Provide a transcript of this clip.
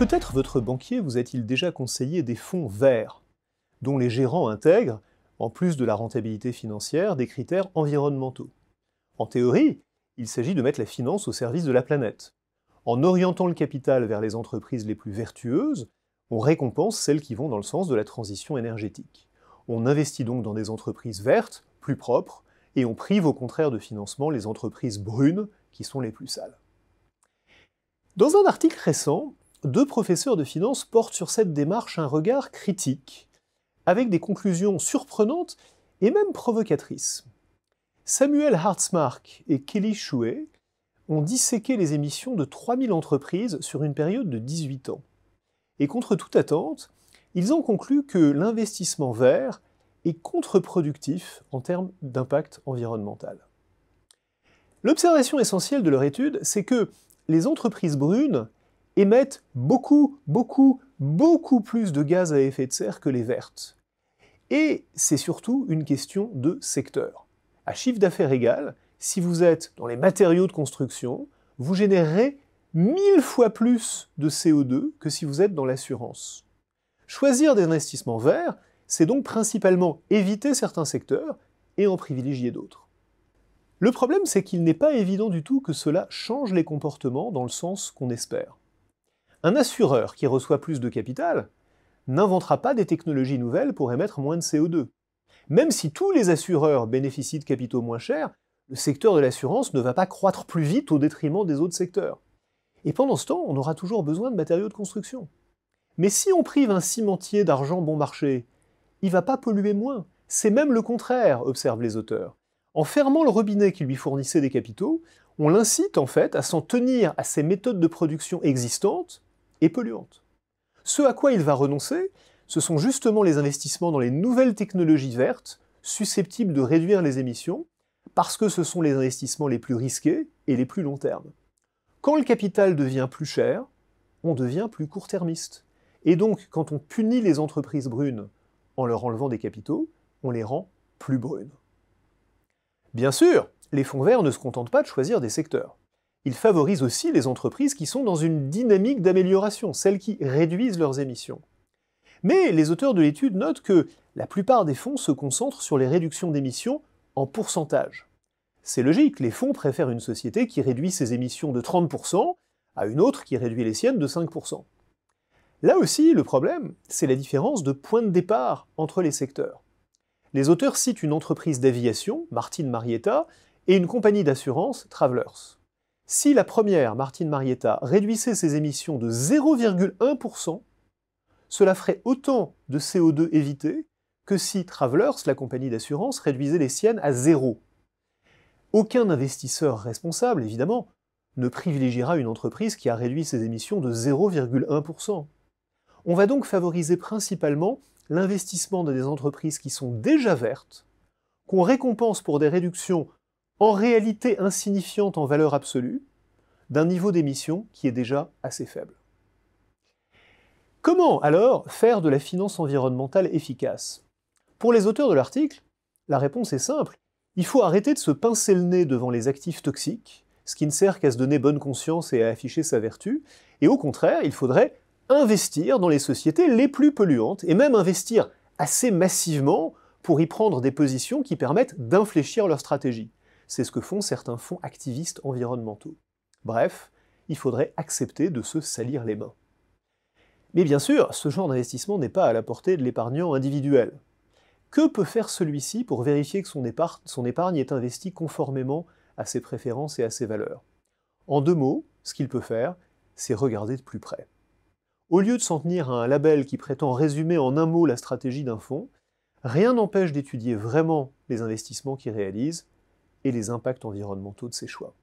Peut-être votre banquier vous a-t-il déjà conseillé des fonds verts, dont les gérants intègrent, en plus de la rentabilité financière, des critères environnementaux. En théorie, il s'agit de mettre la finance au service de la planète. En orientant le capital vers les entreprises les plus vertueuses, on récompense celles qui vont dans le sens de la transition énergétique. On investit donc dans des entreprises vertes, plus propres, et on prive au contraire de financement les entreprises brunes, qui sont les plus sales. Dans un article récent, 2 professeurs de finance portent sur cette démarche un regard critique, avec des conclusions surprenantes et même provocatrices. Samuel Hartzmark et Kelly Chouet ont disséqué les émissions de 3000 entreprises sur une période de 18 ans. Et contre toute attente, ils ont conclu que l'investissement vert est contre-productif en termes d'impact environnemental. L'observation essentielle de leur étude, c'est que les entreprises brunes émettent beaucoup plus de gaz à effet de serre que les vertes. Et c'est surtout une question de secteur. À chiffre d'affaires égal, si vous êtes dans les matériaux de construction, vous générerez 1000 fois plus de CO2 que si vous êtes dans l'assurance. Choisir des investissements verts, c'est donc principalement éviter certains secteurs et en privilégier d'autres. Le problème, c'est qu'il n'est pas évident du tout que cela change les comportements dans le sens qu'on espère. Un assureur qui reçoit plus de capital n'inventera pas des technologies nouvelles pour émettre moins de CO2. Même si tous les assureurs bénéficient de capitaux moins chers, le secteur de l'assurance ne va pas croître plus vite au détriment des autres secteurs. Et pendant ce temps, on aura toujours besoin de matériaux de construction. Mais si on prive un cimentier d'argent bon marché, il ne va pas polluer moins. C'est même le contraire, observent les auteurs. En fermant le robinet qui lui fournissait des capitaux, on l'incite en fait à s'en tenir à ces méthodes de production existantes et polluantes. Ce à quoi il va renoncer, ce sont justement les investissements dans les nouvelles technologies vertes, susceptibles de réduire les émissions, parce que ce sont les investissements les plus risqués et les plus long terme. Quand le capital devient plus cher, on devient plus court-termiste. Et donc, quand on punit les entreprises brunes en leur enlevant des capitaux, on les rend plus brunes. Bien sûr, les fonds verts ne se contentent pas de choisir des secteurs. Ils favorisent aussi les entreprises qui sont dans une dynamique d'amélioration, celles qui réduisent leurs émissions. Mais les auteurs de l'étude notent que la plupart des fonds se concentrent sur les réductions d'émissions en pourcentage. C'est logique, les fonds préfèrent une société qui réduit ses émissions de 30% à une autre qui réduit les siennes de 5%. Là aussi, le problème, c'est la différence de point de départ entre les secteurs. Les auteurs citent une entreprise d'aviation, Martin Marietta, et une compagnie d'assurance, Travelers. Si la première, Martin Marietta, réduisait ses émissions de 0,1%, cela ferait autant de CO2 évité que si Travelers, la compagnie d'assurance, réduisait les siennes à 0. Aucun investisseur responsable, évidemment, ne privilégiera une entreprise qui a réduit ses émissions de 0,1%. On va donc favoriser principalement l'investissement dans des entreprises qui sont déjà vertes, qu'on récompense pour des réductions en réalité insignifiantes en valeur absolue, d'un niveau d'émission qui est déjà assez faible. Comment alors faire de la finance environnementale efficace? Pour les auteurs de l'article, la réponse est simple. Il faut arrêter de se pincer le nez devant les actifs toxiques, ce qui ne sert qu'à se donner bonne conscience et à afficher sa vertu, et au contraire, il faudrait investir dans les sociétés les plus polluantes, et même investir assez massivement pour y prendre des positions qui permettent d'infléchir leur stratégie. C'est ce que font certains fonds activistes environnementaux. Bref, il faudrait accepter de se salir les mains. Mais bien sûr, ce genre d'investissement n'est pas à la portée de l'épargnant individuel. Que peut faire celui-ci pour vérifier que son épargne est investie conformément à ses préférences et à ses valeurs? En 2 mots, ce qu'il peut faire, c'est regarder de plus près. Au lieu de s'en tenir à un label qui prétend résumer en un mot la stratégie d'un fonds, rien n'empêche d'étudier vraiment les investissements qu'il réalise et les impacts environnementaux de ses choix.